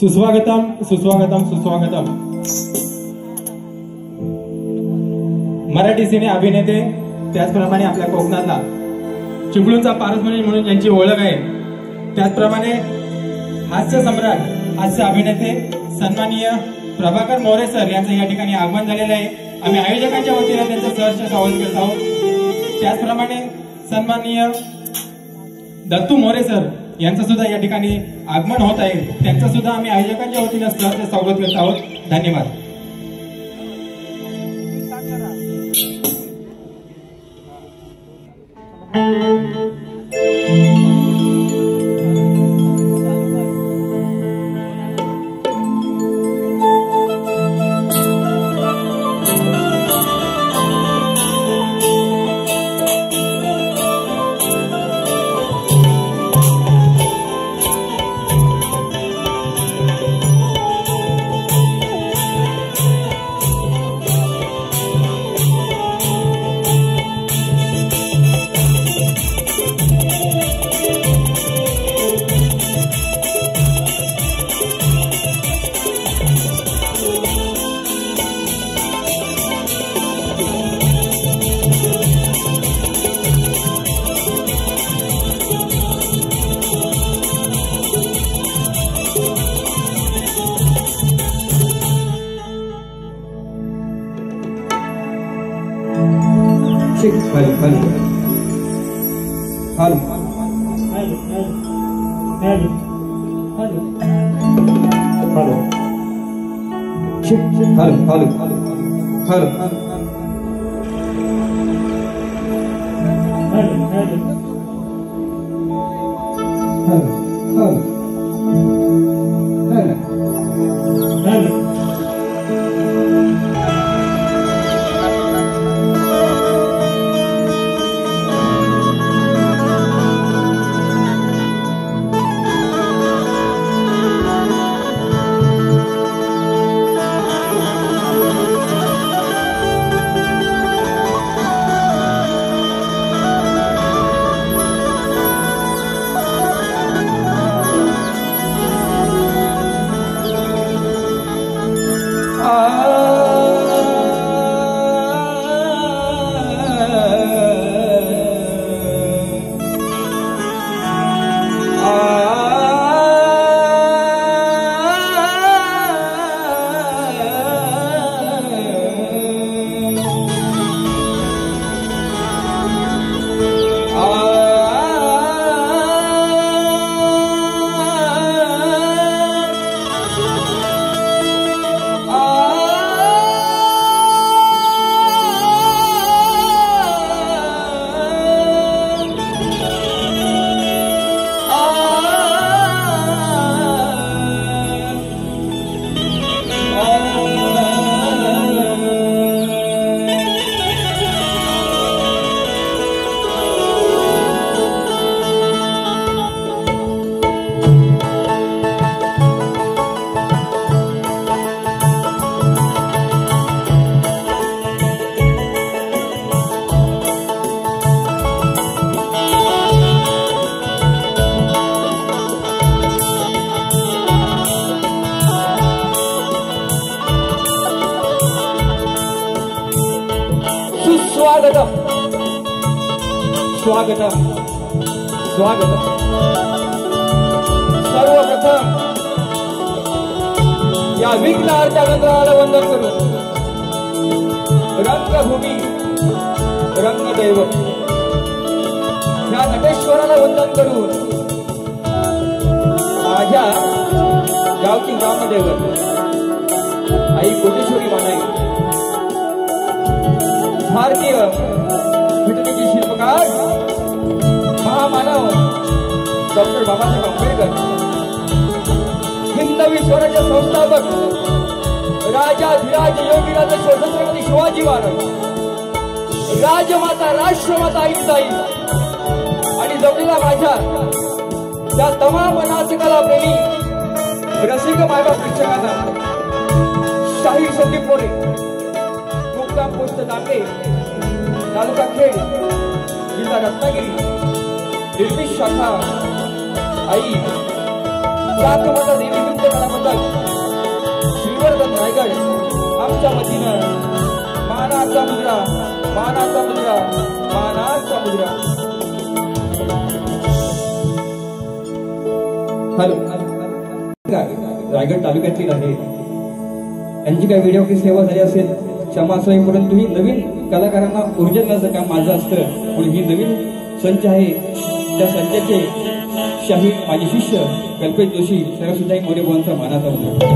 सुस्वागतम सुस्वागतम सुस्वागतम। मराठी सिने अभिनेते त्याचप्रमाणे आपल्या कोकणातला चिपळूणचा पारसमणी म्हणून यांची ओळख आहे। त्याचप्रमाणे हास्य सम्राट हास्य अभिनेते सन्माननीय प्रभाकर मोरे सर यांचं या ठिकाणी आगमन झालेलं आहे। आम्ही आयोजकांच्या वतीने त्यांचं सहर्ष स्वागत करत आहोत। त्याचप्रमाणे सन्माननीय दत्तू मोरे सर यांचं सुद्धा या ठिकाणी आगमन होत आहे। त्यांचं सुद्धा आम्ही आयोजकांच्या वतीने सहर्ष स्वागत करत आहोत। धन्यवाद। स्वागतम स्वागतम स्वागतम। सर्वप्रथम या विघ्नहर्त्या गंधर्वाला वंदन करून रंगभूमी रंगदैवत या नटेश्वराला वंदन करून माझ्या गावची ग्रामदैवत आई कोटेश्वरी मानाई भारतीय घटनेचे शिल्पकार महामानव डॉक्टर बाबासाहेब आंबेडकर, हिंदवी स्वराज्य संस्थापक राजाधिराज योगीराज छत्रपती शिवाजी महाराज, राजमाता राष्ट्रमाता आईसाई आणि जमलेला माझ्या त्या तमाम नाचकला प्रेमी रसिक मायबाप प्रेक्षकांना शाहीर संदीप मोरे, मुक्काम पोस्ट नाके, तालुका खेड, जिल्हा रत्नागिरी, निर्मित शाखा आई जातमाता देवी नृत्य कला मंडळ श्रीवर्धन रायगड आमच्या वतीनं मानाचा मुद्रा मानाचा मुद्रा मानाचा मुद्रा. हॅलो रायगड तालुक्यातील आहे. यांची काही व्हिडिओची सेवा झाली असेल क्षमा असावी, परंतु ही नवीन कलाकारांना ऊर्जा देण्याचं काम माझं असतं. म्हणून ही नवीन संच आहे. त्या संचाचे शाहीर माझे शिष्य कल्पेश जोशी सरसुद्धा मोरेबाबांचा मानाचा मुद्रा.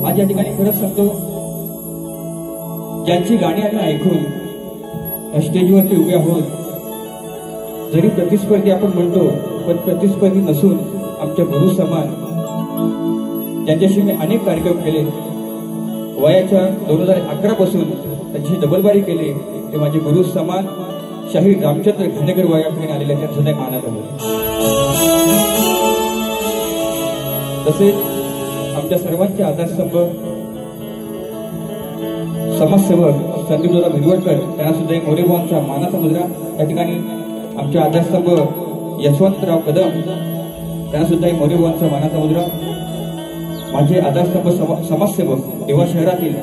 आज या ठिकाणी खरंच सांगतो, ज्यांची गाणी आम्ही ऐकून या स्टेजवरती उभे आहोत, जरी प्रतिस्पर्धी आपण म्हणतो पण प्रतिस्पर्धी नसून आमच्या गुरु समान, ज्यांच्याशी मी अनेक कार्यक्रम केले. वयाच्या 2011 पासून त्यांची डबलबारी केली. ते माझे गुरु समान शाहीर रामचंद्र घाणेकर वयाकडे आलेले त्यांचं सुद्धा मानात आलं. तसेच आमच्या सर्वांचे आधारस्तंभ समाजसेवक संदीपदादा भिरवडकर त्यांना सुद्धा मोरेबाबांचा मानाचा मुद्रा. या ठिकाणी आमचे आधारस्तंभ यशवंतराव कदम त्यांना सुद्धा मोरेबाबांचा मानाचा मुद्रा. माझे आधारस्तंभ समाजसेवक देवा शहरातील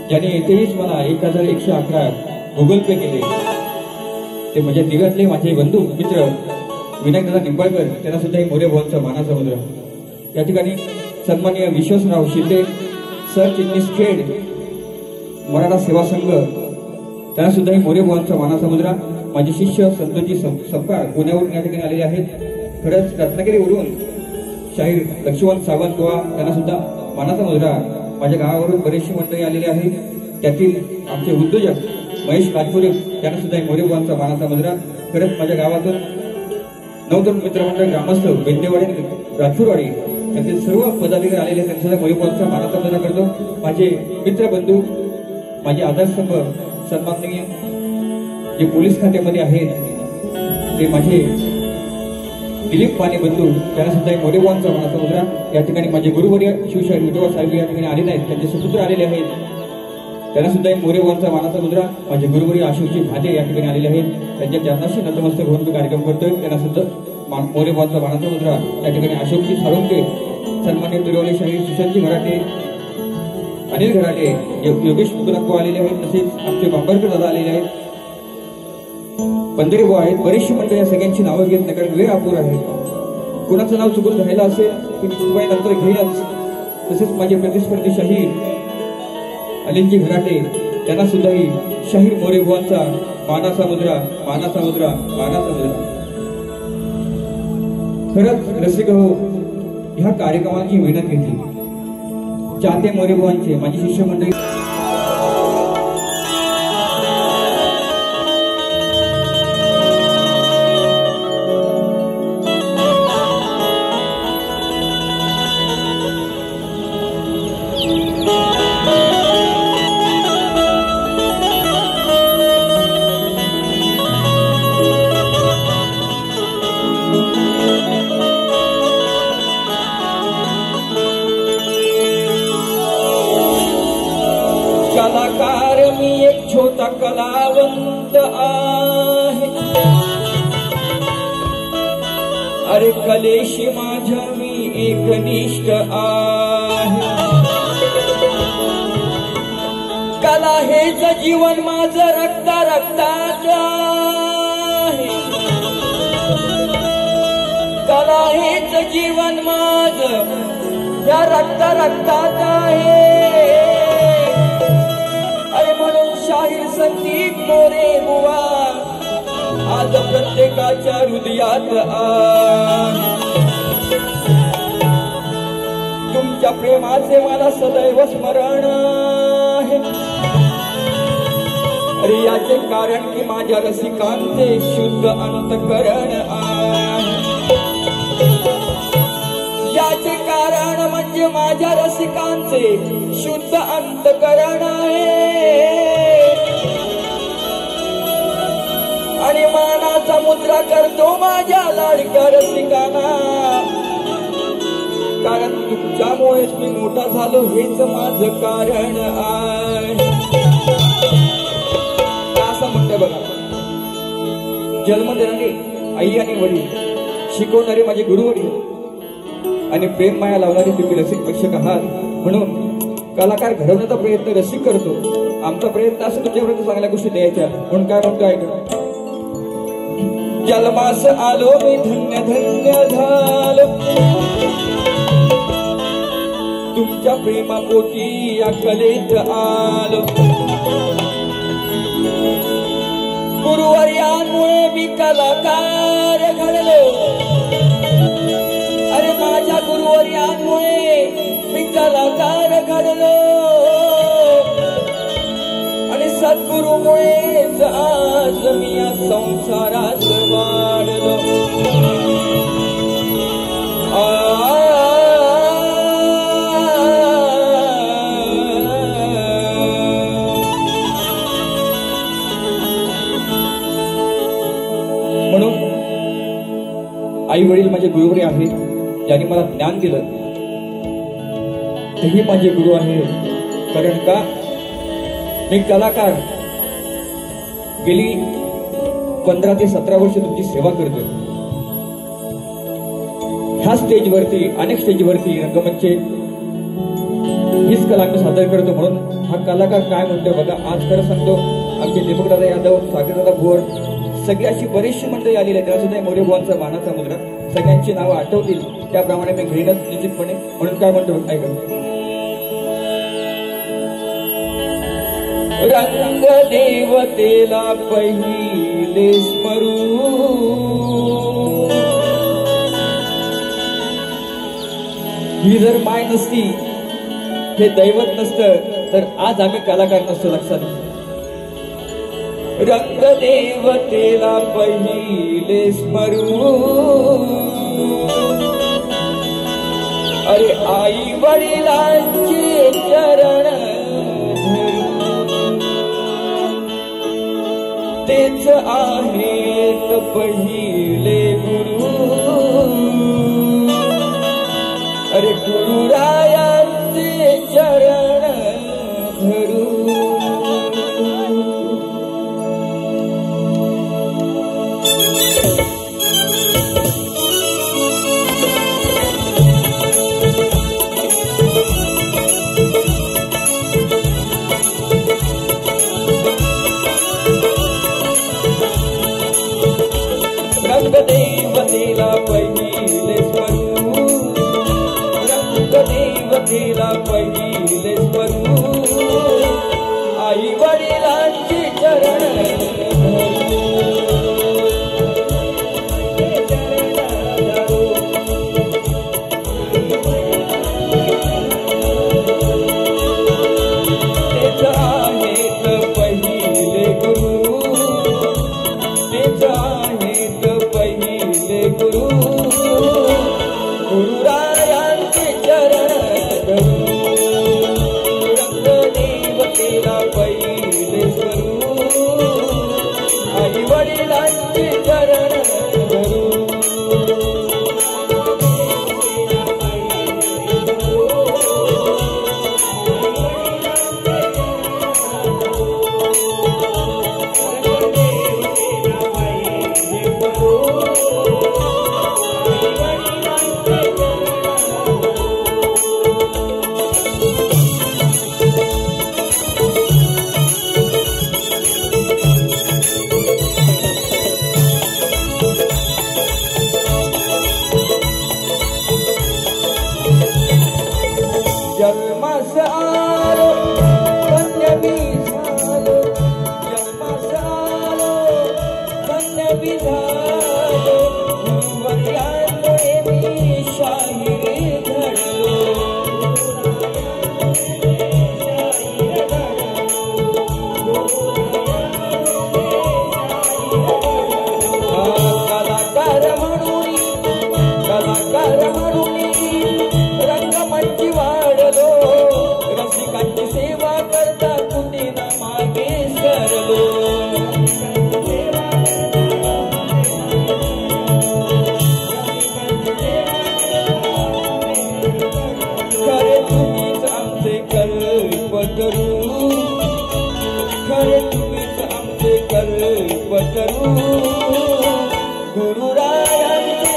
ज्यांनी येथेच मला 1111 गुगल पे केले, ते माझ्या दिव्यातले माझे बंधू मित्र विनायकदादा निंबाळकर त्यांना सुद्धा मोरेबाबांचा मानाचा मुद्रा. या ठिकाणी सन्माननीय विश्वासराव शिंदे सरचिटणीस खेड मराठा सेवा संघ त्यांना सुद्धा मोरेबाबांचा मानाचा मुद्रा. माझे शिष्य संतोषजी सपकाळ पुण्यावरून या ठिकाणी आलेले आहेत. खरंच रत्नागिरीवरून शाहीर लक्ष्मण सावंत त्यांना सुद्धा मानाचा मुद्रा. माझ्या गावावरून बरेचशी मंडळी आलेली आहेत. त्यातील आमचे उद्योजक महेश काटपुरे त्यांना सुद्धा मोरेबाबांचा मानाचा मुद्रा. खरंच माझ्या गावातून 9 मित्रमंडळ ग्रामस्थ बेंदेवाडी राजपूरवाडी त्यातील सर्व पदाधिकारी आलेले त्यांना सुद्धा मोरेबाबांचा मानाचा मुद्रा करतो. माझे मित्रबंधू माझे आधारस्तंभ सन्माननीय जे पोलीस खात्यामध्ये आहेत ते माझे दिलीप माने बंधू त्यांना सुद्धा मोरेबाबांचा मानाचा मुद्रा. या ठिकाणी माझे गुरुवर्य शिवशाहीर विठोबा साहेब या ठिकाणी आलेले आहेत. त्यांचे सुपुत्र आलेले आहेत. त्यांना सुद्धा मोरेबाबांचा मानाचा मुद्रा. माझे गुरुवर्य अशोकजी भाले या ठिकाणी आलेले आहेत. त्यांच्या चरणाशी नतमस्तक होऊन कार्यक्रम करतोय. त्यांना सुद्धा मोरेबाबांचा मानाचा मुद्रा. या ठिकाणी अशोकजी साळुंके सन्मान्य तिरवले शाहीर सुशांतजी घराटे अनिल घराटे योगेश मुकुंदप्पा आलेले आहेत. तसेच आमचे बांबरकर दादा आलेले आहेत. पंधरी बुवा आहेत. बरीचशी मंडळी या सगळ्यांची नावं घेत नाही कारण वेळ अपुरा आहे. कोणाचं नाव चुकून राहिलं असेल तर मी चुकवाय नंतर घेईलच. तसेच माझे प्रतिस्पर्धी शाहीर अनिलजी घराटे त्यांना सुद्धाही शाहीर मोरेबाबांचा मानाचा मुद्रा मानाचा मुद्रा मानाचा मुद्रा. खरंच रसिक हो, ह्या कार्यक्रमाची मेहनत घेतली. चाहते मोरेबाबांचे माझी शिष्यमंडळी कलाकार मी एक छोटा कलावंत आहे. अरे कलेशी माझ्या मी एकनिष्ठ आहे. कला हेच जीवन माझं रक्ता रक्तात आहे. कला हेच जीवन माझं या रक्ता रक्तात आहे. म्हणून शाहीर संदीप मोरेबुवा आज प्रत्येकाच्या हृदयात तुमच्या प्रेमाचे मला सदैव स्मरण आहे. अरे याचे कारण की माझ्या रसिकांचे शुद्ध अंतकरण आहे. याचे कारण म्हणजे माझ्या रसिकांचे शुद्ध अंतकरण आहे. आणि मानाचा मुद्रा करतो माझ्या लाडक्या रसिकांना. कारण तुमच्यामुळेच मी मोठा झालो हेच माझं कारण आहे. असं म्हणते बघा, जन्म देणारे आई आणि वडील शिकवणारे माझे गुरुवर्य आणि प्रेम माया लावणारे तुम्ही रसिक प्रेक्षक आहात, म्हणून कलाकार घडवण्याचा प्रयत्न रसिक करतो. आमचा प्रयत्न असं तुमच्यापर्यंत चांगल्या गोष्टी द्यायच्या. म्हणून काय म्हणतो ऐका. जन्मास आलो मी धन्य धन्य झालो, तुमच्या प्रेमापोटी या कलेत आलो. गुरुवर्यांमुळे मी कलाकार घडलो, अरे माझ्या गुरुवर्यांमुळे मी कलाकार घडलो. आणि सद्गुरुमुळेच आज मी या संसारात वाढलो. म्हणून आई वडील माझे गुरुवर्य आहेत, ज्यांनी मला ज्ञान दिलं, तेही माझे गुरु आहे. कारण का मी कलाकार गेली 15 ते 17 वर्ष तुमची सेवा करतोय. ह्या स्टेजवरती, अनेक स्टेजवरती रंगमंचे हीच कला मी सादर करतो. म्हणून हा कलाकार काय म्हणतोय बघा. आज खरं सांगतो, आमचे दीपकदादा यादव, सागरदादा भोर, सगळी अशी बरीचशी मंडळी आलेली आहे. त्यासुद्धा मोरे बुवांचा मानाचा मुद्रा, सगळ्यांची नावं आठवतील त्याप्रमाणे मी घेईनच निश्चितपणे. म्हणून काय म्हणतो ऐका. रंग देवतेला पहिले स्मरू, ही जर माय नसती, हे दैवत नसतं, तर आज आम्ही कलाकार नसतो. लक्षात. रंग देवतेला पहिले स्मरू, अरे आई वडिलांचे चरण तेच आहेत पहिले गुरु. अरे गुरुरायांचे चरण धरू. रंगदेवतेला पहिले स्मरू, रंगदेवतेला पहिले स्मरू, आई वडिलांची चरण तेच आहेत पहिले गुरु, तेच आहेत पहिले गुरु. गुरुरायांचे चरण धरू. रंगदेवतेला पहिले स्वरू, आई वडिलांचे चरण धरू. जन्मास आलो धन्य मी झालो, जन्मास आलो धन्य मी झालो. गुरुवर्यांमुळे मी शाहीर घडलो. कलाकार म्हणून, कलाकार म्हणून रंगमंची वाढलो. रसिकांची सेवा करता कुठेन मागे सरलो. खरे तुम्हीच आमचे कल्पतरू, खरे तुम्हीच आमचे कल्पतरू. गुरुरायांचे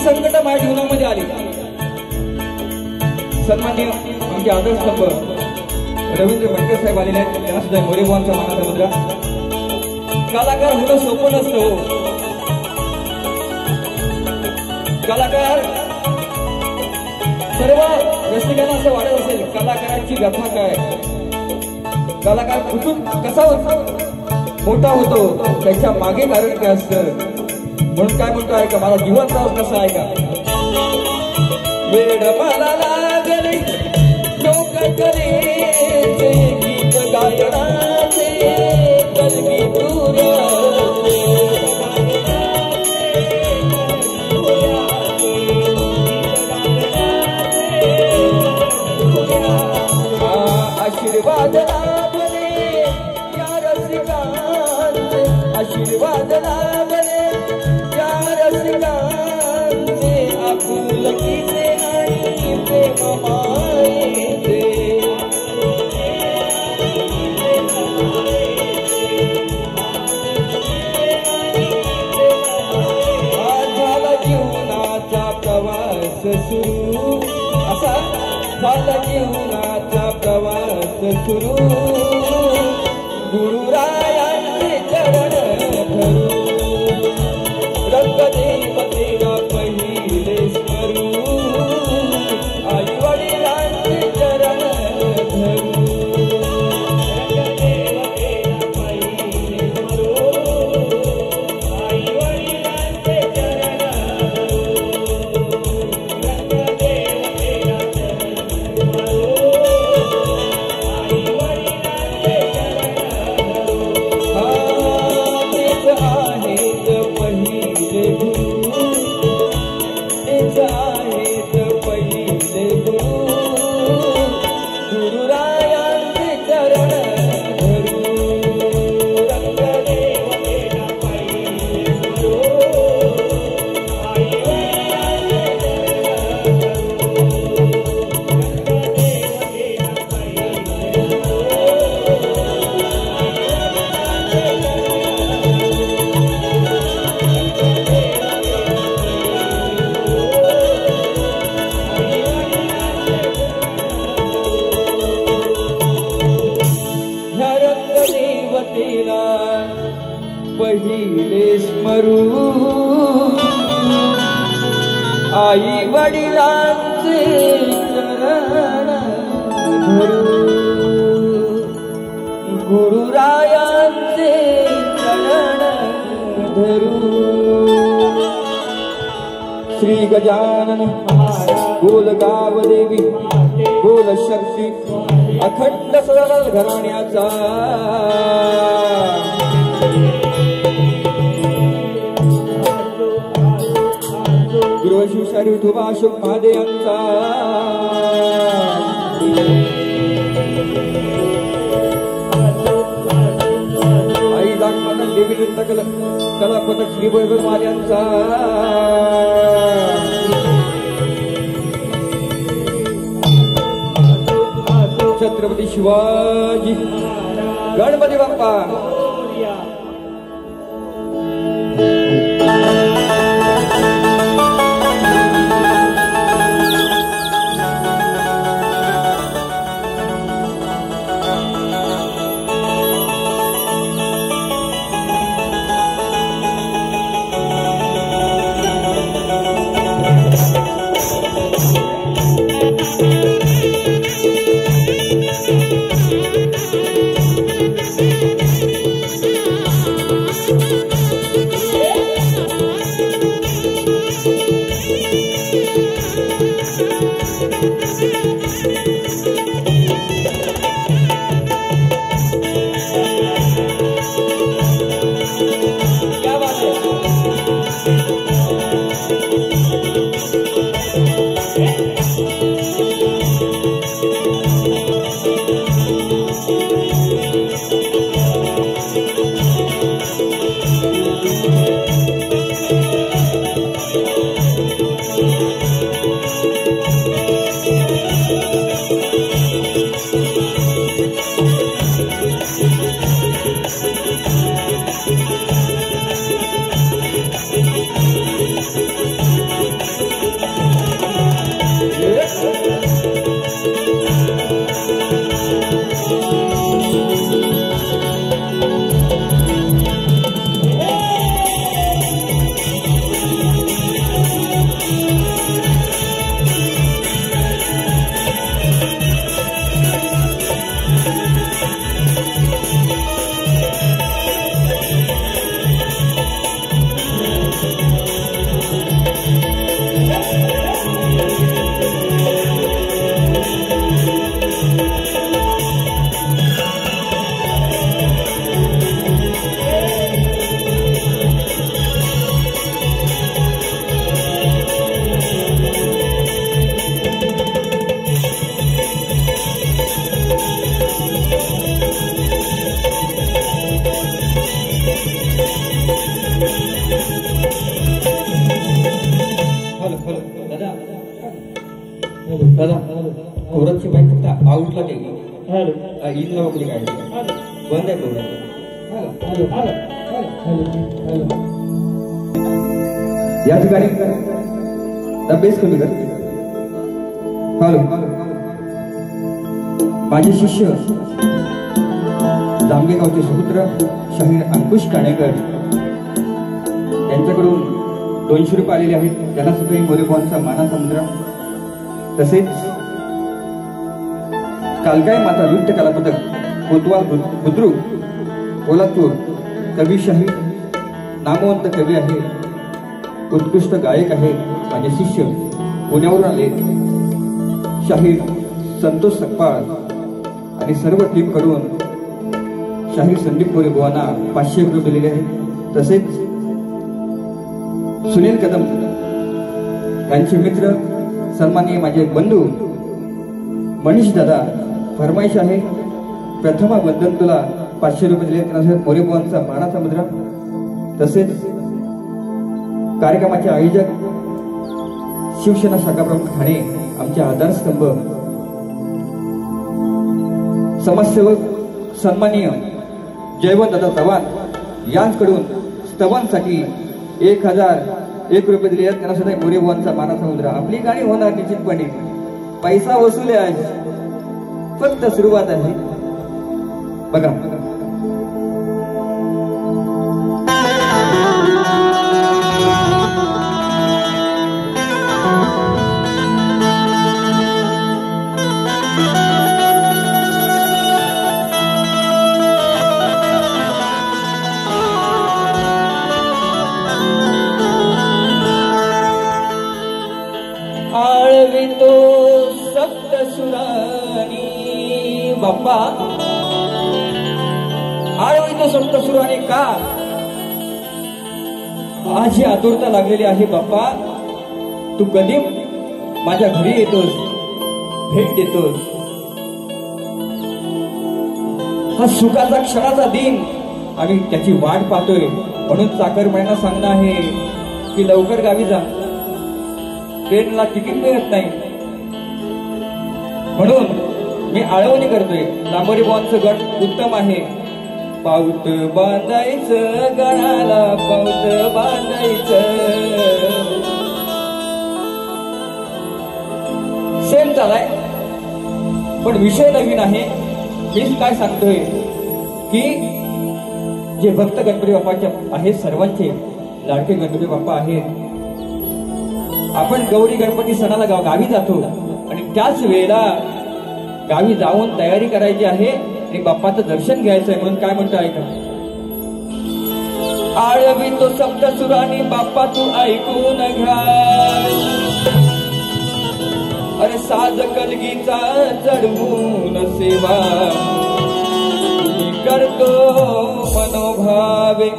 संकट माझ्या जीवनामध्ये आली. सन्मान्य आमचे आदर्शस्तंभ रवींद्र भटकर साहेब आलेले आहेत. त्यांना सुद्धा मोरेबाबांचा मानाचा मुद्रा. कलाकार होणं सोपं नसतं हो. कलाकार सर्व रसिकांना असं वाटत असेल कलाकाराची व्यथा काय, कलाकार कुठून कसा मोठा होतो, त्याच्या मागे कारण काय असतं. म्हणून काय म्हणतो आहे का, मला जीवनराव कसा आहे का, वेड मला लागले लोक कलेचे गीत गायनाचे कलगी तुऱ्या आशीर्वाद लाभले या रसिकांचे, आशीर्वाद लाभले या रसिकांचे आपुलकीचे आणि प्रेम मायेचे. झाला जीवनाचा प्रवास सुरू, असा झाला जीवनाचा प्रवास सुरू, गुरुरायांचे चरण धरू, रंगदेवतेला पहिले स्मरू, आई वडिलांचे चरण धरू, रंगदेवतेला पहिले स्मरू, आई वडिलांचे चरण धरू, रंगदेवतेला पहिले स्मरू, आई वडिलांचे चरण धरू, गुरुरायांचे चरण धरू. श्री गजानन बोल गावदेवी बोल शक्ती अखंड सरळ घराण्याचा. गृहशिवशारी विठोबा अशोक महादेव यांचा. आई दाखवाना देवी नृत्य कला पथक श्री वैभव यांचा. छत्रपती शिवाजी गणपती बाप्पा. कोरतची बाईक फक्त आउटला ते हॅलो इथला वगैरे काय बंद आहे कोरत. हॅलो हॅलो हॅलो या ठिकाणी बेस कमी कर. हॅलो माझे शिष्य जांभेगावचे सुपुत्र शाहीर अंकुश काणेकर यांच्याकडून 200 रुपये आलेले आहेत. त्यांना सुद्धा मोरेबॉनचा मानाचा मुद्रा. तसेच कालगाय माता नृत्य कला पदक कोतवाल बुद्रुक पोलादपूर कविशाही नामवंत कवी आहे, उत्कृष्ट गायक आहे. माझे शिष्य पुण्यावरून आले शाहीर संतोष सकपाळ आणि सर्व टीम कडून शाहीर संदीप मोरेबुवांना 500 रुपये दिलेले आहेत. तसेच सुनील कदम यांचे मित्र सन्माननीय माझे बंधू मनीष दादा फरमाईश आहे, प्रथमा वंदन तुला 500 रुपये दिले. त्यांना मोरेबुवांचा मानाचा मुद्रा. तसेच कार्यक्रमाचे आयोजक शिवसेना शाखा प्रमुख ठाणे आमचे आधारस्तंभ समाजसेवक सन्माननीय जयवंत दादा चव्हाण यांच्याकडून स्तवांसाठी 1001 रुपये दिले आहेत. त्यांना सुद्धा मोरेबुवांचा मानाचा मुद्रा. आपली गाणी होणार निश्चितपणे. पैसा वसूल आहे, फक्त सुरुवात आहे. बघा आळवितो सप्तसुरानी बाप्पा, आळवितो सप्तसुरानी का? माझी आतुरता लागलेली आहे बाप्पा. तू कधी माझ्या घरी येतोस, भेट देतोस. हा सुखाचा क्षणाचा दिन आम्ही त्याची वाट पाहतोय. म्हणून चाकरमान्यांना सांगणं आहे की लवकर गावी जा, ट्रेनला तिकीट मिळत नाही. म्हणून मी आळवणी करतोय. मोरेबुवांचं गण उत्तम आहे. पाऊत बांधायचं गणाला, पाऊत बांधायचं. सेम चालाय पण विषय नवीन आहे. मीच काय सांगतोय की जे भक्त गणपती बाप्पाचे आहेत, सर्वांचे लाडके गणपती बाप्पा आहेत. आपण गौरी गणपती सणाला गावी जातो आणि त्याच वेळेला गावी जाऊन तयारी करायची आहे आणि बाप्पाचं दर्शन घ्यायचंय. म्हणून काय म्हणतो ऐका. आळवितो सप्तसुरानी बाप्पा तू ऐकून घ्या. अरे साज कलगीचा चढवून सेवा करतो मनोभावे.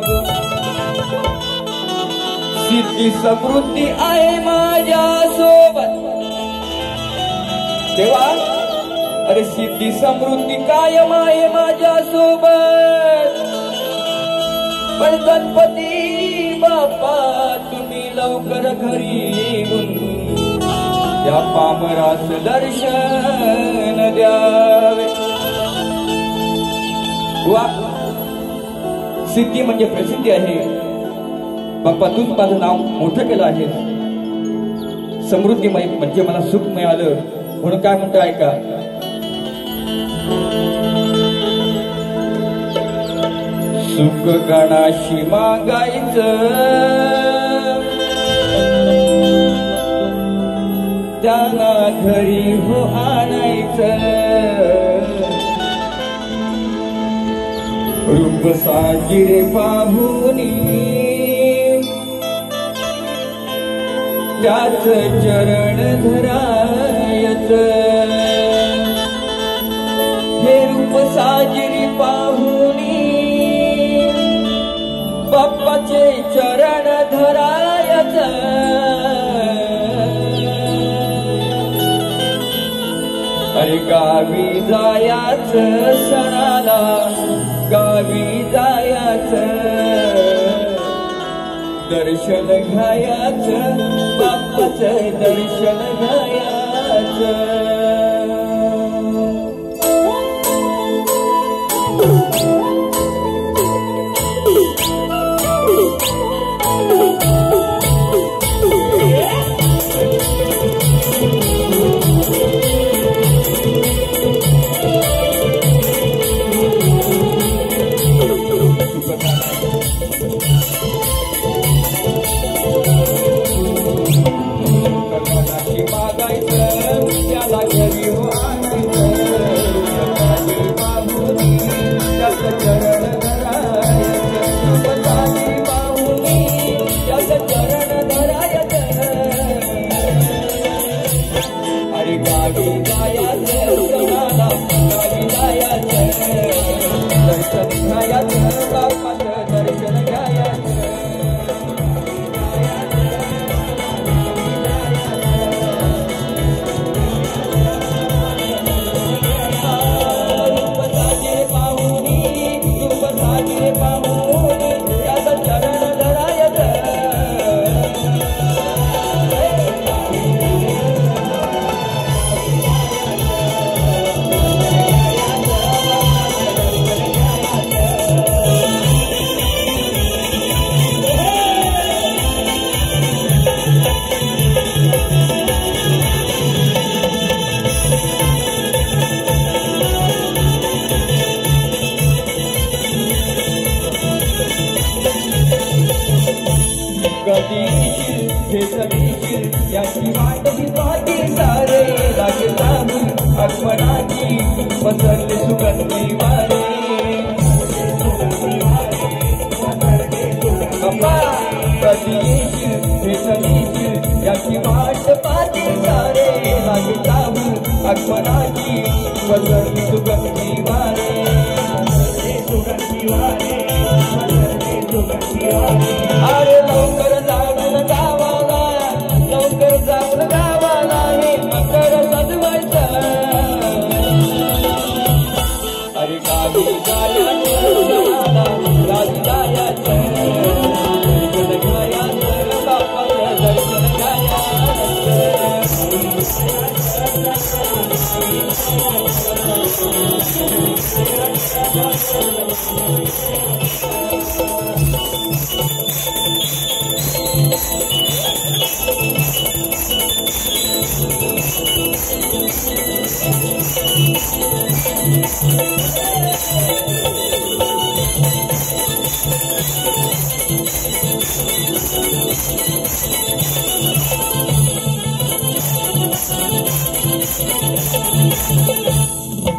सिद्धी समृद्धी आहे माझ्या सोबत देवा. अरे सिद्धी समृद्धी कायम आहे माझ्या सोबत. पण गणपती बाप्पा तुम्ही लवकर घरी येऊन या पामरास दर्शन द्यावे. वा, सिद्धी म्हणजे प्रसिद्धी आहे. बाप्पा तूच माझं नाव मोठं केलं आहे. समृद्धी म्हणजे मला सुख मिळालं. म्हणून काय म्हणतो ऐका. सुख गणाशी मागायचं, त्यांना घरी हो आणायचं. रूप साजिरे पाहुनी त्याच चरण धरायचं. हे रूप साजिरी पाहुनी बाप्पाचे चरण धरायचं. अरे गावी जायाचं सणाला, गावी जायाचं. दर्शन घ्यायचं बाप्पाचं, दर्शन घ्यायचं. घ्यायाचं बाप्पाचं दर्शन घ्यायाचं याची वाटही पाठी सारे लागताही आठवणाची पसरले सुगंधी वारे बाप्पा कधी येशील भेटलीशील याची वाट पाठी सारे लागताही आठवणाची पसरले सुगंधी वारे अरे लवकर जाऊन गावाला लवकर जाऊन गावाला हे मकर सजवायचं अरे गावी जायचं गावी जायचं दर्शन घ्यायचं बाप्पाचं दर्शन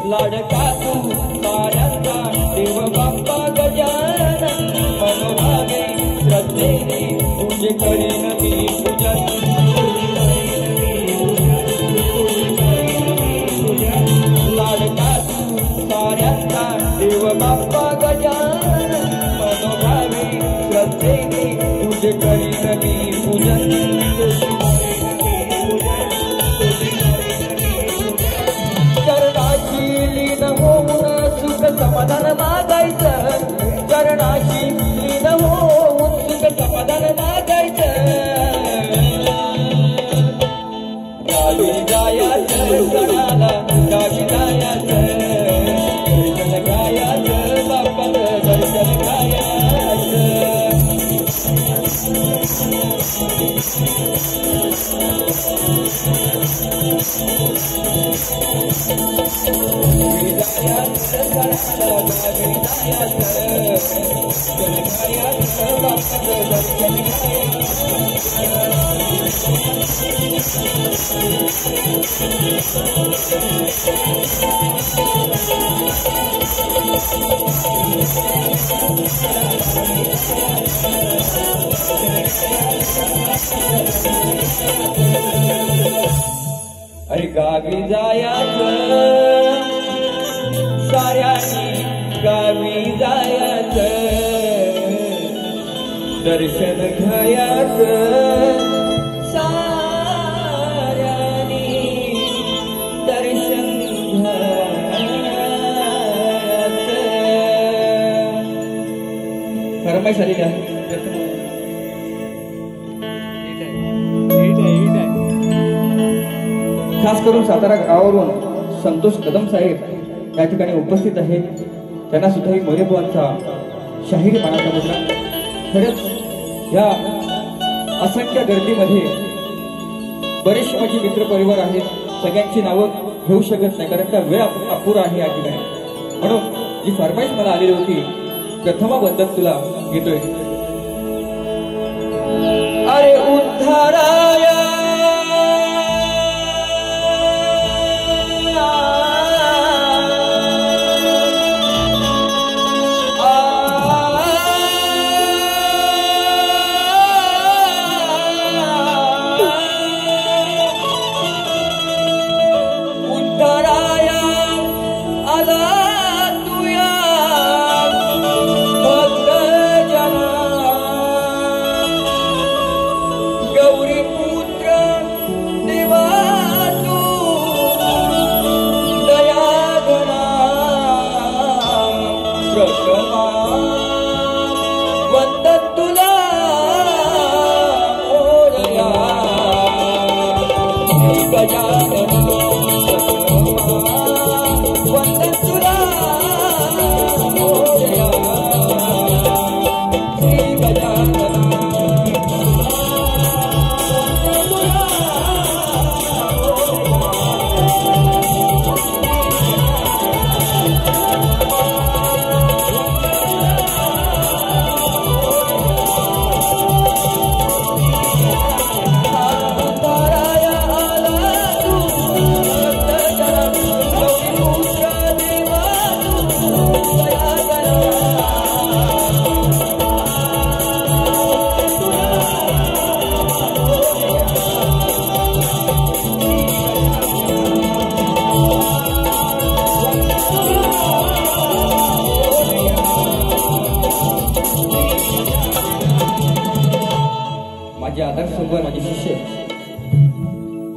लाडका तू साऱ्यांचा देव बाप्पा गजानन मनोभावे श्रद्धेने तुझे करीन मी पूजन लाडका तू साऱ्यांचा देव बाप्पा गजानन मनोभावे श्रद्धेने तुझे करीन मी पूजन समाधान मागायचं चरणाशी लीन होऊन सुख समाधान मागायचं गावी जायचं सणाला गावी जायचं दर्शन घ्यायचं बाप्पाचं दर्शन घ्यायचं अरे गावी जायचं साऱ्यांनी गावी जायचं दर्शन घ्यायचं साऱ्यांनी दर्शन घ्यायचं फरमाईश आलेली आहे खास करून सातारा गावावरून संतोष कदम साहेब या ठिकाणी उपस्थित आहेत त्यांना सुद्धा मोरेबुवांचा शाहिरी मानाचा मुद्रा खरंच या असंख्य गर्दीमध्ये बरेचसे माझे मित्र परिवार आहेत सगळ्यांची नावं घेऊ शकत नाही कारण का वेळ अपुरा आहे या ठिकाणी म्हणून जी फरमाईश मला आलेली होती प्रथमाबद्दल तुला घेतोय अरे उद्धाराया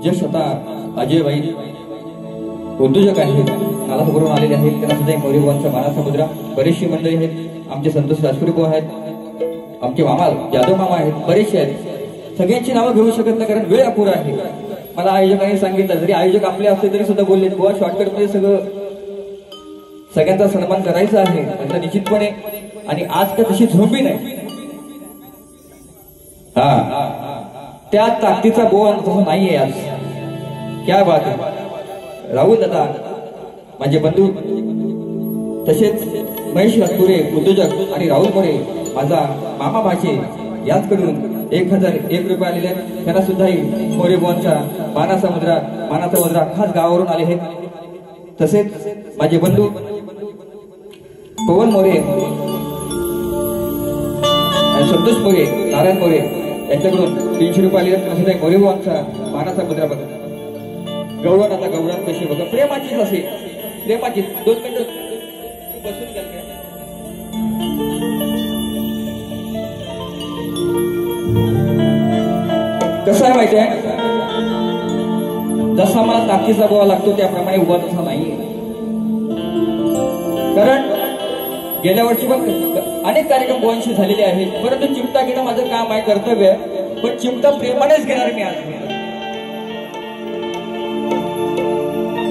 यश आता अजयबाई उद्योजक आहेत, नालासोबरून आलेले आहेत, त्यांना सुद्धा मोरेबाबांचा मानाचा मुद्रा. बरेचशी मंडळी आहेत, आमचे संतोष राजपुरी भाऊ आहेत, आमचे मामा जाधव मामा आहेत, बरेचसे आहेत. सगळ्यांची नावं घेऊ शकत नाही कारण वेळ अपुरा आहे. मला आयोजकांनी सांगितलं, जरी आयोजक आपले असले तरी सुद्धा बोलले बुवा शॉर्टकट मध्ये सगळ्यांचा सन्मान करायचा आहे आता निश्चितपणे. आणि आज का तशी झोंबी नाही, त्या ताकदीचा बोवा तसं नाहीये आज. क्या बात आहे. राहुल दादा माझे बंधू, तसेच महेश राजपुरे उद्योजक आणि राहुल मोरे माझा मामा भाचे याचकडून 1001 रुपये आलेले आहेत. त्यांना सुद्धाही मोरे बुवांचा मानाचा मुद्रा खास गावावरून आले आहेत. तसेच माझे बंधू पवन मोरे आणि संतोष मोरे, नारायण मोरे यांच्याकडून 300 रुपये आलेले आहेत. त्यांना मोरे बुवांचा मानाचा मुद्रा बघा. गवळण आता गवळण कशी बघा, प्रेमाचीच असे, प्रेमाची. 2 मिनिटं बसून घ्या. कसं आहे माहिती आहे, जसा मला ताकदीचा बोवा लागतो त्याप्रमाणे उभा तसा नाहीये. कारण गेल्या वर्षी पण अनेक कार्यक्रम बुवांशी झालेले आहेत, परंतु चिमटा घेणं माझं काम आहे, कर्तव्य आहे. पण चिमटा प्रेमानेच घेणार मी आज.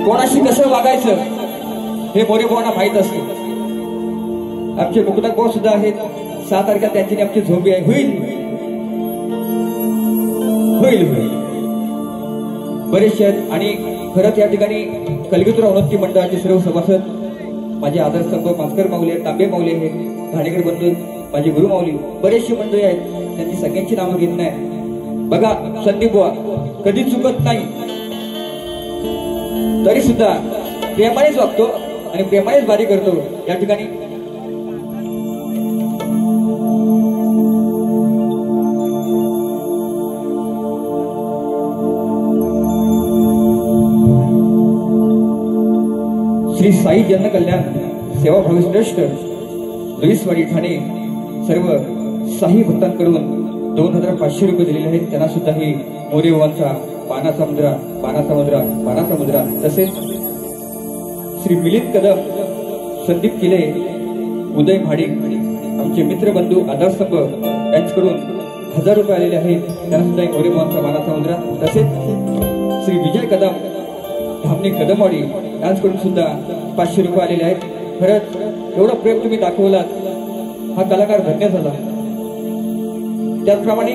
कोणाशी कसं वागायचं हे मोरे बुवांना माहित असते. आमचे मुकुंदर भाऊ सुद्धा आहेत, 6 तारखेला त्यांची आमची झोंबी आहे. होईल बरेचसे आहेत. आणि खरंच या ठिकाणी कलगीतुरा उन्नती मंडळाचे सर्व सभासद, माझे आदरस्तंभ मास्कर माऊली, तांबे माऊली आहेत, घाणेकर बंधू, माझे गुरु माऊली, बरेचशी मंडळी आहेत. त्यांची सगळ्यांची नावं घेत नाही. बघा संदीप बुवा कधी चुकत नाही, तरी सुद्धा प्रेमानेच वागतो आणि प्रेमानेच बारी करतो. या ठिकाणी श्री साई जनकल्याण सेवाभावी श्रेष्ठ लुईसवाडी ठाणे सर्व साई भक्तांकडून 2500 रुपये दिलेले आहेत. त्यांना सुद्धा ही मोरे बुवांचा मानाचा मुद्रा. तसेच श्री मिलिंद कदम, संदीप किले, उदय भाडे, आमचे मित्र बंधू आधारस्तंभ यांच्याकडून 1000 रुपये आलेले आहेत. त्यांना सुद्धा मोरे बुवांचा मानाचा मुद्रा. तसेच श्री विजय कदम, धामणे कदमवाडी यांच्याकडून सुद्धा 500 रुपये आलेले आहेत. खरंच एवढं प्रेम तुम्ही दाखवलात, हा कलाकार धन्य झाला. त्याचप्रमाणे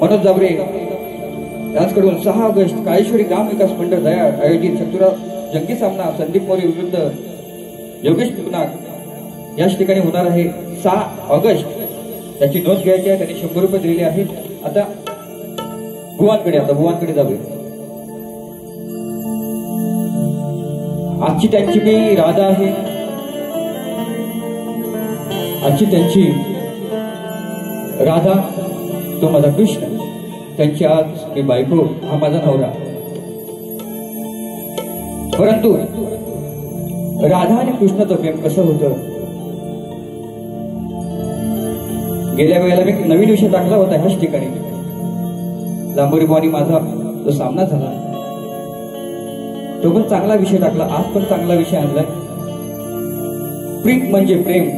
मनोज जाबरे यांच्याकडून 6 ऑगस्ट काळेश्वरी ग्राम विकास मंडळ दयाळ आयोजित शत्रुराव जंगी सामना संदीप मोरे विरुद्ध योगेश नाग याच ठिकाणी होणार आहे 6 ऑगस्ट. त्याची नोंद घ्यायची आहे. त्यांनी 100 रुपये दिलेले आहेत. आता बुवांकडे जाऊया. आजची त्यांची मी राधा आहे, आजची त्यांची राधा तो माझा कृष्ण, त्यांची आज मी बायको, हा माझा नवरा. परंतु राधा आणि कृष्णाचं प्रेम कसं होतं, गेल्या वेळेला मी नवीन विषय टाकला होता ह्याच ठिकाणी. लांबोरी बुवांनी माझा जो सामना झाला तो पण चांगला विषय टाकला. आज पण चांगला विषय आणलाय. प्रीत म्हणजे प्रेम.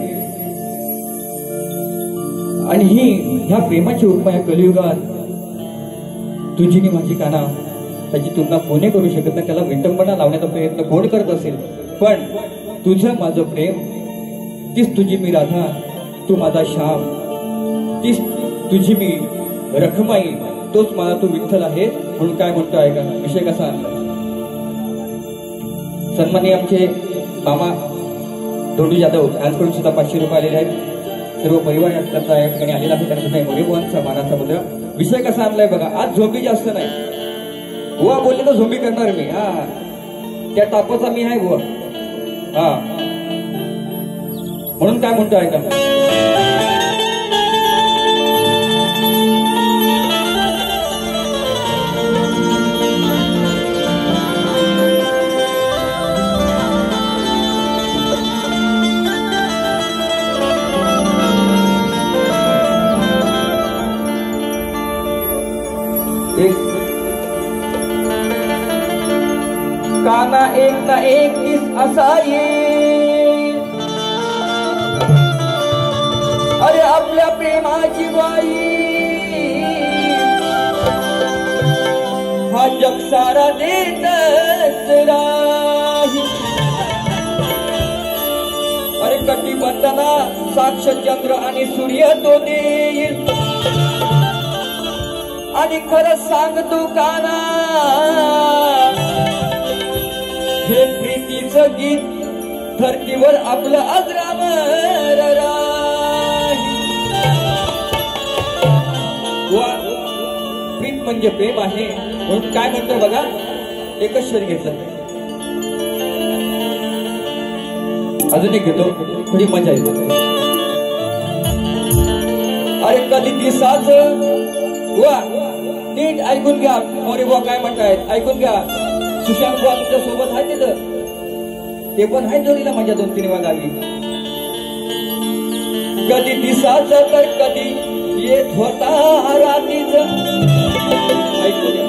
आणि ह्या प्रेमाची उपमा या कलियुगात तुझी नि माझी काना, त्याची तुलना कोणी करू शकत नाही. त्याला विटंबना लावण्याचा प्रयत्न कोण करत असेल, पण तुझं माझं प्रेम, तीच तुझी मी राधा, तू माझा श्याम, तीच तुझी मी रखमाई, तोच मला तू विठ्ठल आहे. म्हणून काय म्हणतो आहे का विषय कसा आणला. सन्मानी आमचे मामा धोंडू जाधव यांच्याकडून सुद्धा 500 रुपये आलेले आहेत. सर्व परिवार त्यांचा या ठिकाणी आलेला आहे. त्यांना सुद्धा मोरे बुवांचा मानाचा मुद्रा. विषय कसा आणलाय बघा. आज झोंबी जास्त नाही. बुवा बोलले तर झोंबी करणार मी. त्या तापाचा मी आहे बुवा. म्हणून काय म्हणतो ऐका. काना एक ना एक दिस असा येईल. अरे आपल्या प्रेमाची बाई हा जग सारा देतच राहील. अरे कटिबंधना साक्ष चंद्र आणि सूर्य तो देईल. आणि खरं सांगतो काना हे प्रीतीचं गीत धरतीवर आपलं अजरामर राहील. प्रीत म्हणजे प्रेम आहे म्हणून काय म्हणतो बघा, एकच शरीर घेतलं. अजून एक घेतो, थोडी मजा येते. अरे कधी दिसाच वा नीट ऐकून घ्या. मोरे बुवा काय म्हणतायत ऐकून घ्या. सुशांत बुवा तुमच्या सोबत आहे तिथं, ते पण आहे जोडीला माझ्या 2-3 वेळा गावी. कधी दिसाच तर कधी येत होता रात्रीच. ऐकू द्या.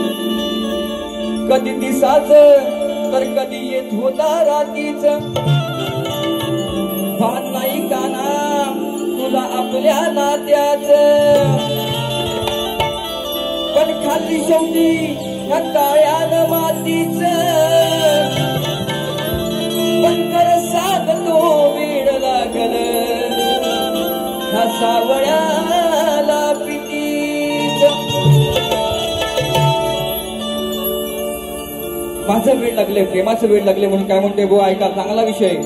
कधी दिसाच तर कधी येत होता रात्रीच. भान नाही काना तुला आपल्या नात्याच. पण खाली शेवटी ह्या काळ्यानं मातीच. पण कर सांगतो वेळ लागल ह्या सावळ्याला प्रीतीच. माझं वेळ लागले, प्रेमाचं वेळ लागले म्हणून काय म्हणते बुवा ऐका, चांगला विषय.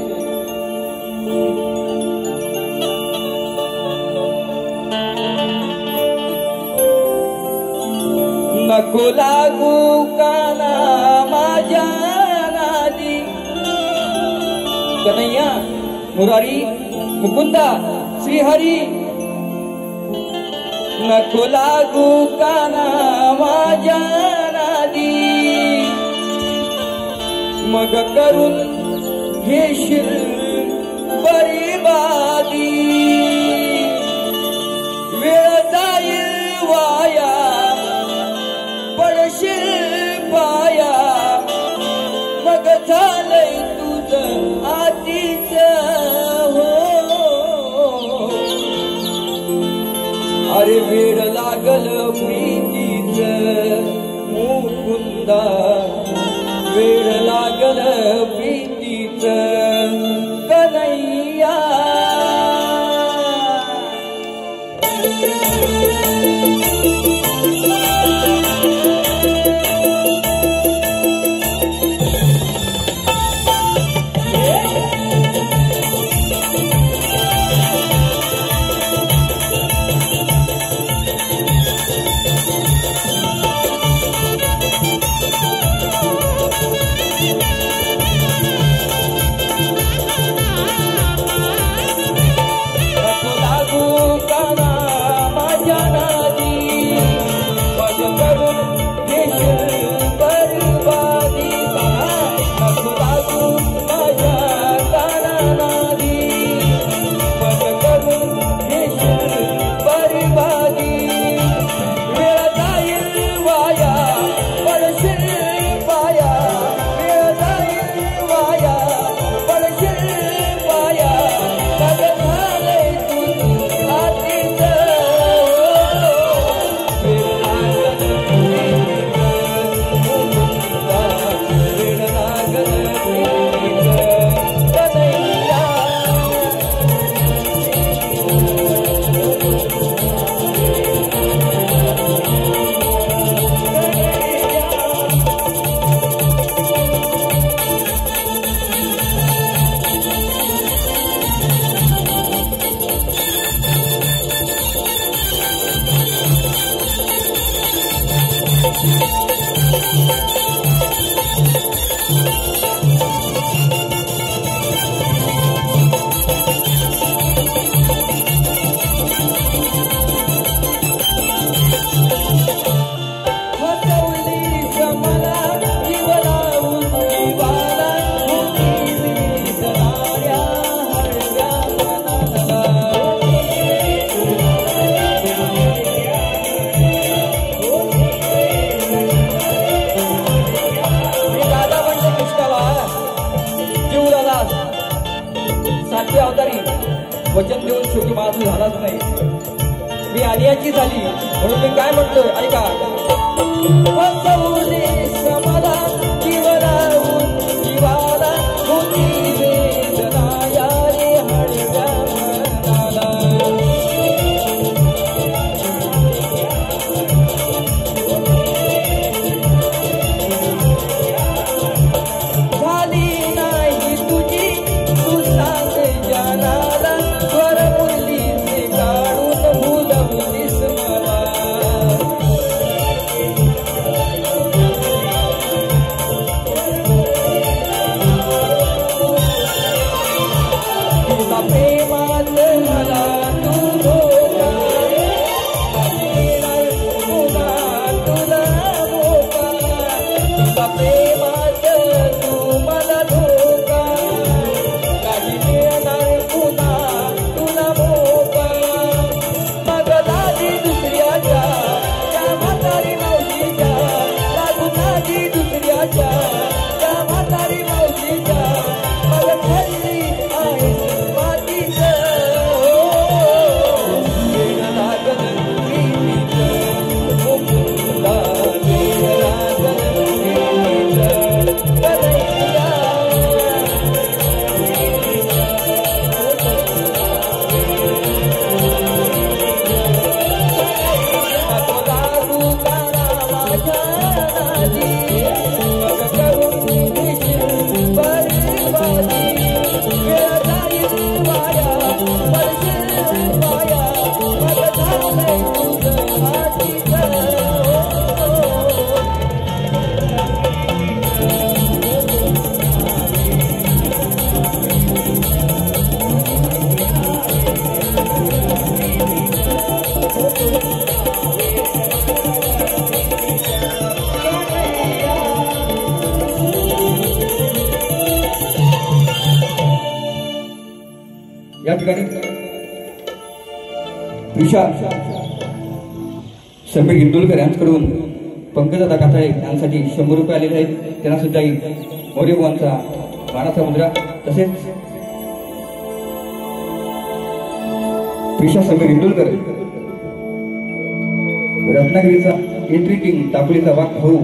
नको लागू काना माझ्या नादी. कन्हैया मुरारी मुकुंदा श्रीहरी. नको लागू काना माझ्या नादी. मग करून घेशील बरीबादी. वेळ जाईल वाया पडशील पाया. मग झालंय तुझं आधीच हो. अरे वेळ लागल प्रीतीच मुकुंदा. वेळ लागल प्रीतीच कन्हैया. वचन देऊन शेवटी माझं झालाच नाही. मी आलियाची झाली म्हणून मी काय म्हणतोय ऐका. समाधान जीवनाहून जीवाला होती वेदना या रे हळव्या मनाला. झाली नाही तुझी तू सांग जनाला. स्वर मुरलीचे काढून भुलवलीस मला. प्रेमात मला तू धोका देणार पुन्हा तुला मोका. प्रेमात तू मला धोका काही देणार पुन्हा तुला मोका. मग दादी दुसऱ्याच्या त्या म्हातारी मावशीच्या लागू दादी दुसऱ्याच्या त्या म्हातारी मावशीच्या. मग ठरली आहे या ठिकाणी विशा समीर इंदुलकर यांच्याकडून पंकजा काताळे यांसाठी 100 रुपये आलेले आहेत. त्यांना सुद्धा मोरे बुवांचा मानाचा मुद्रा. तसेच विशा समीर इंदुलकर रत्नागिरीचा एंट्री किंग टाकळीचा वाघ भाऊ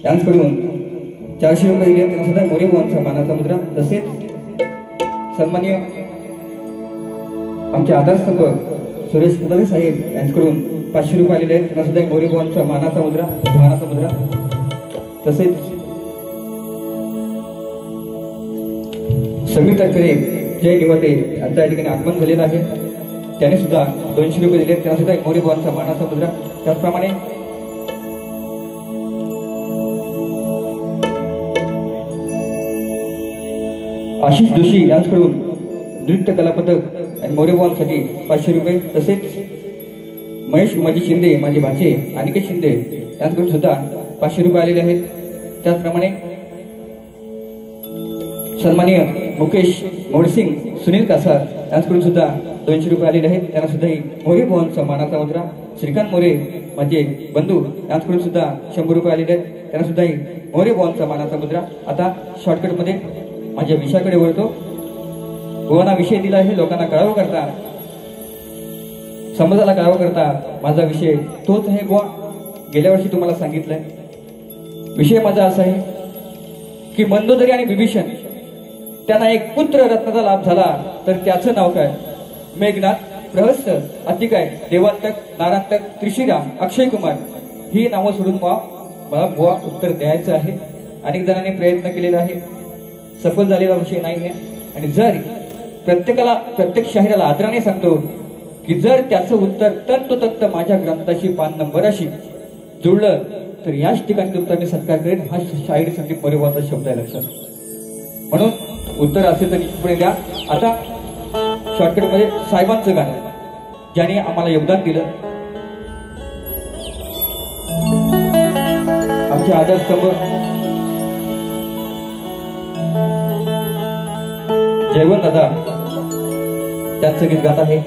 यांच्याकडून 400 रुपये दिले. त्यांना सुद्धा मोरे बुवांचा मानाचा मुद्रा. तसेच सन्माननीय आमचे आधारस्तंभ सुरेश कदम साहेब यांच्याकडून 500 रुपये आलेले आहेत. त्यांना सुद्धा मोरे बुवांचा मानाचा मुद्रा. तसेच समीर तटकरे जय निवाटे यांच्या ठिकाणी आगमन झालेलं आहे. त्याने सुद्धा 200 रुपये दिले. त्यांना सुद्धा मोरे बुवांचा मानाचा मुद्रा. त्याचप्रमाणे आशिष जोशी यांच्याकडून नृत्य कला पदक आणि मोरे बुवांसाठी 500 रुपये. तसेच महेश उमाजी शिंदे माझे भाचे अनिकेत शिंदे यांच्याकडून सुद्धा 500 रुपये आलेले आहेत. त्याचप्रमाणे सन्माननीय मुकेश मोडसिंग सुनील कासार यांच्याकडून सुद्धा 200 रुपये आलेले आहेत. त्यांना सुद्धा मोरे बुवांचा मानाचा मुद्रा. श्रीकांत मोरे माझे बंधू यांच्याकडून सुद्धा 100 रुपये आलेले आहेत. त्यांना सुद्धा मोरे बुवांचा मानाचा मुद्रा. आता शॉर्टकट मध्ये माझ्या विषयाकडे वळतो. बुवांना विषय दिला आहे लोकांना कळावं करता, समाजाला कळावं करता. माझा विषय तोच आहे बुवा. गेल्या वर्षी तुम्हाला सांगितलंय. विषय माझा असा आहे की मंदोदरी आणि विभीषण त्यांना एक पुत्र रत्नाचा लाभ झाला तर त्याचं नाव काय? मेघनाथ, प्रहस्त, अतिकाय, देवांतक, नारांतक, त्रिशिरा, अक्षय कुमार ही नावं सोडून मला बुवा उत्तर द्यायचं आहे. अनेक जणांनी प्रयत्न केलेला आहे. सफल झालेला विषय नाही आहे. आणि जर प्रत्येक शाहिराला आदराने सांगतो की जर त्याचं उत्तर तंतोतंत माझ्या ग्रंथाशी 5 नंबराशी जुळलं तर याच ठिकाणी तुमचा मी सत्कार करेन. हा शाहीर संदीप मोरे बुवांचा शब्द आहे लक्षात. म्हणून उत्तर असेल तर पुढे द्या. आता शॉर्टकट मध्ये साहेबांचं गाणं ज्याने आम्हाला योगदान दिलं. आमचे आधारस्तंभ जयवंत दादा त्यांचं गीत गात आहे.